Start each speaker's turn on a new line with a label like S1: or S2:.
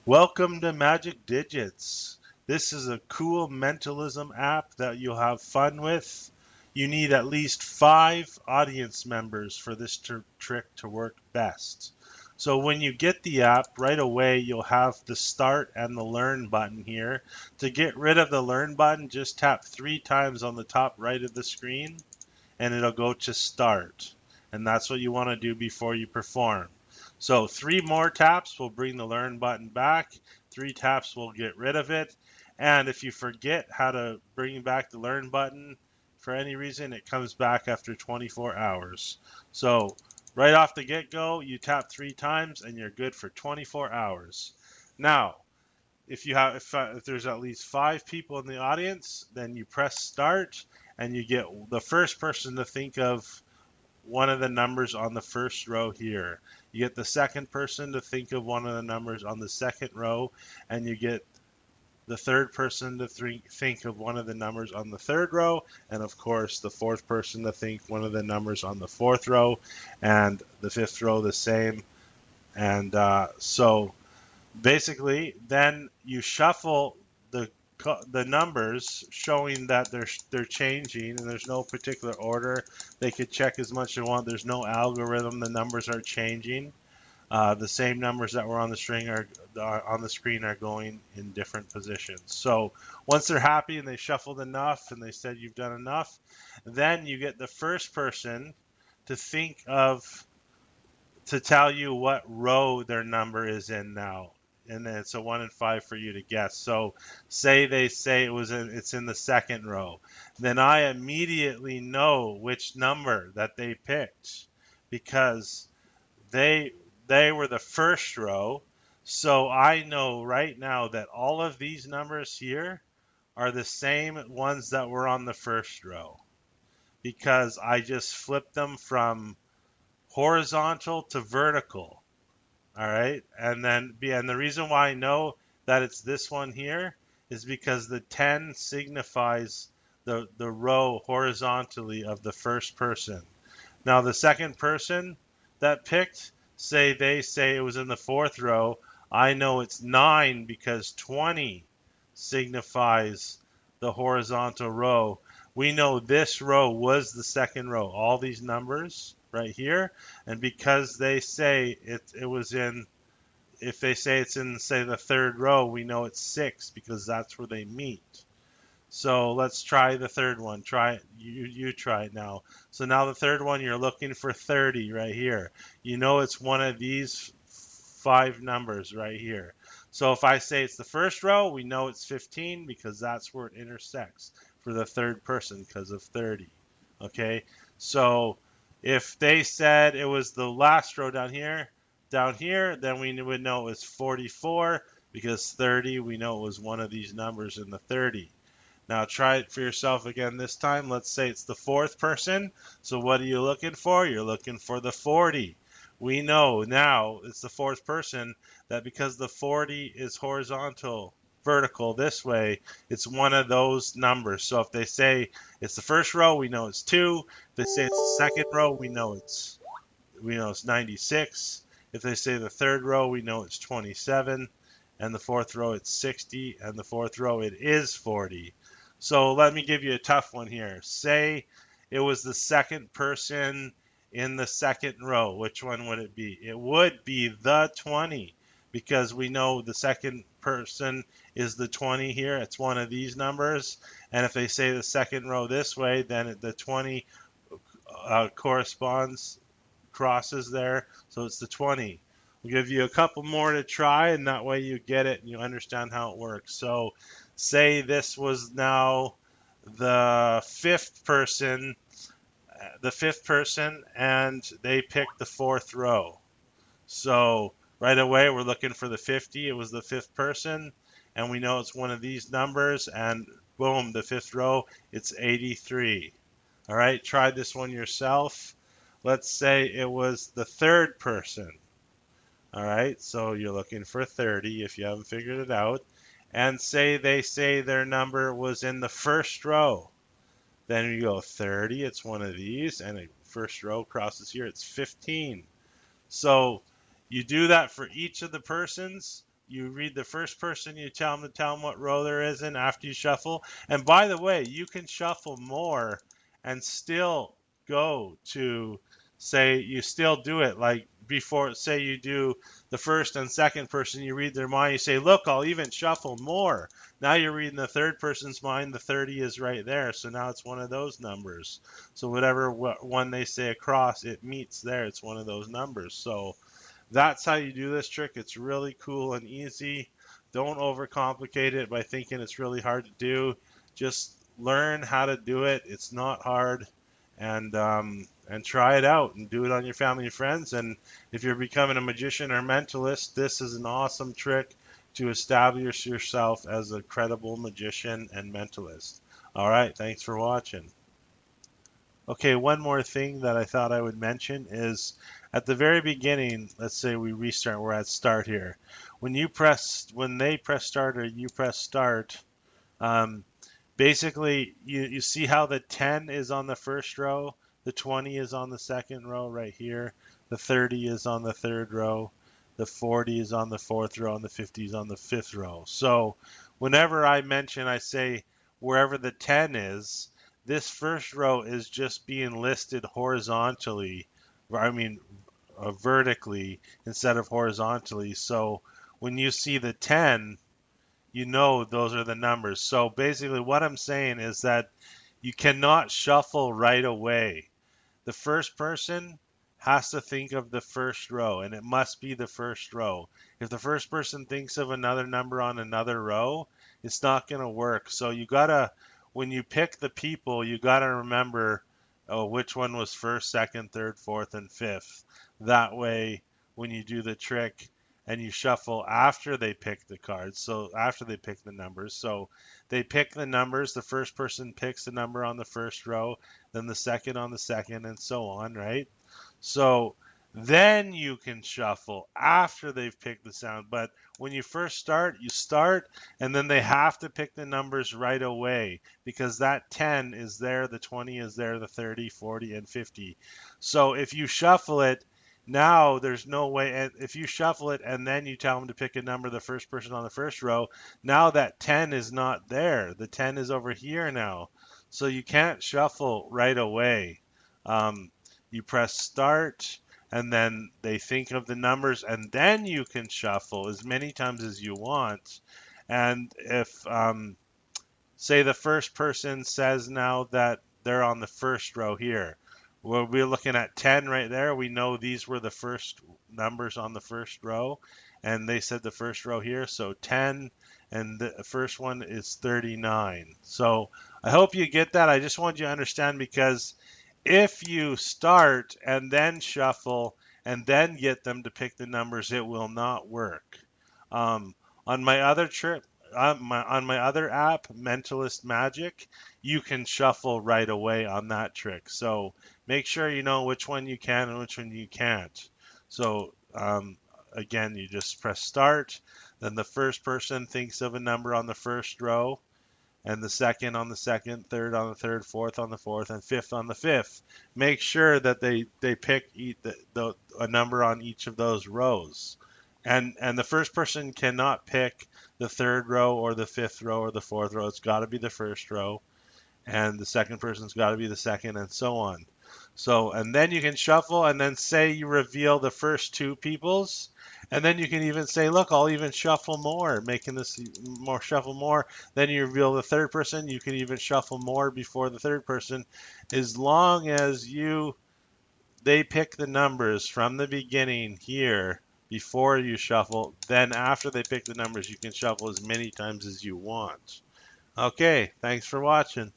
S1: Welcome to Magic Digits. This is a cool mentalism app that you'll have fun with. You need at least 5 audience members for this trick to work best. So when you get the app, right away you'll have the start and the learn button here. To get rid of the learn button, just tap 3 times on the top right of the screen and it'll go to start. And that's what you want to do before you perform. So 3 more taps will bring the learn button back. 3 taps will get rid of it. And if you forget how to bring back the learn button for any reason, it comes back after 24 hours. So right off the get-go, you tap 3 times and you're good for 24 hours. Now, if there's at least 5 people in the audience, then you press start and you get the first person to think of one of the numbers on the first row here. You get the second person to think of one of the numbers on the second row, and you get the third person to think of one of the numbers on the third row, and of course the fourth person to think one of the numbers on the fourth row, and the fifth row the same. And so basically, then you shuffle the numbers, showing that they're changing, and there's no particular order. They could check as much as they want. There's no algorithm. The numbers are changing. The same numbers that were on the string are on the screen are going in different positions. So once they're happy and they shuffled enough and they said you've done enough, then you get the first person to think of to tell you what row their number is in now. And then it's a 1 in 5 for you to guess. So say they say it's in the second row. Then I immediately know which number that they picked because they they were the first row. So I know right now that all of these numbers here are the same ones that were on the first row because I just flipped them from horizontal to vertical. All right. And the reason why I know that it's this one here is because the 10 signifies the row horizontally of the first person. Now the second person that picked, they say it was in the fourth row. I know it's 9 because 20 signifies the horizontal row. We know this row was the second row. All these numbers right here, and because they say it was in, if they say it's in, say, the third row, we know it's 6 because that's where they meet. So let's try the third one. Try it. You try it now. So now the third one, you're looking for 30 right here. You know it's one of these 5 numbers right here. So if I say it's the first row, we know it's 15 because that's where it intersects for the third person because of 30. Okay, so if they said it was the last row down here, then we would know it was 44 because 30, we know it was one of these numbers in the 30. Now try it for yourself again this time. Let's say it's the fourth person. So what are you looking for? You're looking for the 40. We know now it's the fourth person that because the 40 is vertical this way, it's one of those numbers. So if they say it's the first row, we know it's 2. If they say it's the second row, we know it's 96. If they say the third row, we know it's 27. And the fourth row, it's 60. And the fourth row, it is 40. So let me give you a tough one here. Say it was the second person in the second row. Which one would it be? It would be the 20 because we know the second person is the 20 here. It's one of these numbers. And if they say the second row this way, then the 20 crosses there. So it's the 20. We'll give you a couple more to try, and that way you get it and you understand how it works. So say this was now the fifth person, and they picked the fourth row. So right away we're looking for the 50. It was the fifth person, and we know it's one of these numbers, and boom, the fifth row, it's 83. All right, try this one yourself. Let's say it was the third person. All right, so you're looking for 30 if you haven't figured it out. And they say their number was in the first row. Then you go 30, it's one of these, and the first row crosses here, it's 15. So you do that for each of the persons, You read the first person, you tell them what row there is in after you shuffle. And by the way, you can shuffle more and still go to, say, you still do it like before. Say you do the first and second person, you read their mind, you say, look, I'll even shuffle more. Now you're reading the third person's mind, the 30 is right there. So now it's one of those numbers. So whatever one they say across, it meets there. It's one of those numbers. So that's how you do this trick. It's really cool and easy. Don't overcomplicate it by thinking it's really hard to do. Just learn how to do it. It's not hard, and try it out and do it on your family and friends. And if you're becoming a magician or mentalist, this is an awesome trick to establish yourself as a credible magician and mentalist. All right, thanks for watching. Okay, one more thing that I thought I would mention is at the very beginning, let's say we restart, we're at start here. When they press start or you press start, um, basically you see how the 10 is on the first row, the 20 is on the second row right here, the 30 is on the third row, the 40 is on the fourth row, and the 50 is on the fifth row. So whenever I say wherever the 10 is, this first row is just being listed horizontally, I mean vertically instead of horizontally. So when you see the 10, you know those are the numbers. So basically what I'm saying is that you cannot shuffle right away. The first person has to think of the first row, and it must be the first row. If the first person thinks of another number on another row, it's not going to work. So you gotta, when you pick the people, you gotta remember, oh, which one was first, second, third, fourth, and fifth. That way, when you do the trick and you shuffle after they pick the cards, so after they pick the numbers, so they pick the numbers, the first person picks the number on the first row, then the second on the second, and so on, right? So then you can shuffle after they've picked the sound. But when you first start, you start, and then they have to pick the numbers right away because that 10 is there, the 20 is there, the 30, 40, and 50. So if you shuffle it, now there's no way. And if you shuffle it and then you tell them to pick a number, the first person on the first row, now that 10 is not there. The 10 is over here now. So you can't shuffle right away. You press start, and then they think of the numbers, and then you can shuffle as many times as you want. And if, say, the first person says now that they're on the first row here, well, we're looking at 10 right there. We know these were the first numbers on the first row, and they said the first row here, so 10, and the first one is 39. So I hope you get that. I just want you to understand, because if you start and then shuffle and then get them to pick the numbers, it will not work. Um, on my other trip, on my other app, Mentalist Magic, you can shuffle right away on that trick. So make sure you know which one you can and which one you can't. So again, you just press start. Then the first person thinks of a number on the first row, and the second on the second, third on the third, fourth on the fourth, and fifth on the fifth. Make sure that they pick a number on each of those rows. And the first person cannot pick the third row or the fifth row or the fourth row. It's got to be the first row, and the second person's got to be the second, and so on. So, and then you can shuffle, and then say you reveal the first two people's, and then you can even say, look, I'll even shuffle more, making this more shuffle more. Then you reveal the third person, you can even shuffle more before the third person, as long as they pick the numbers from the beginning here before you shuffle. Then after they pick the numbers, you can shuffle as many times as you want. Okay, thanks for watching.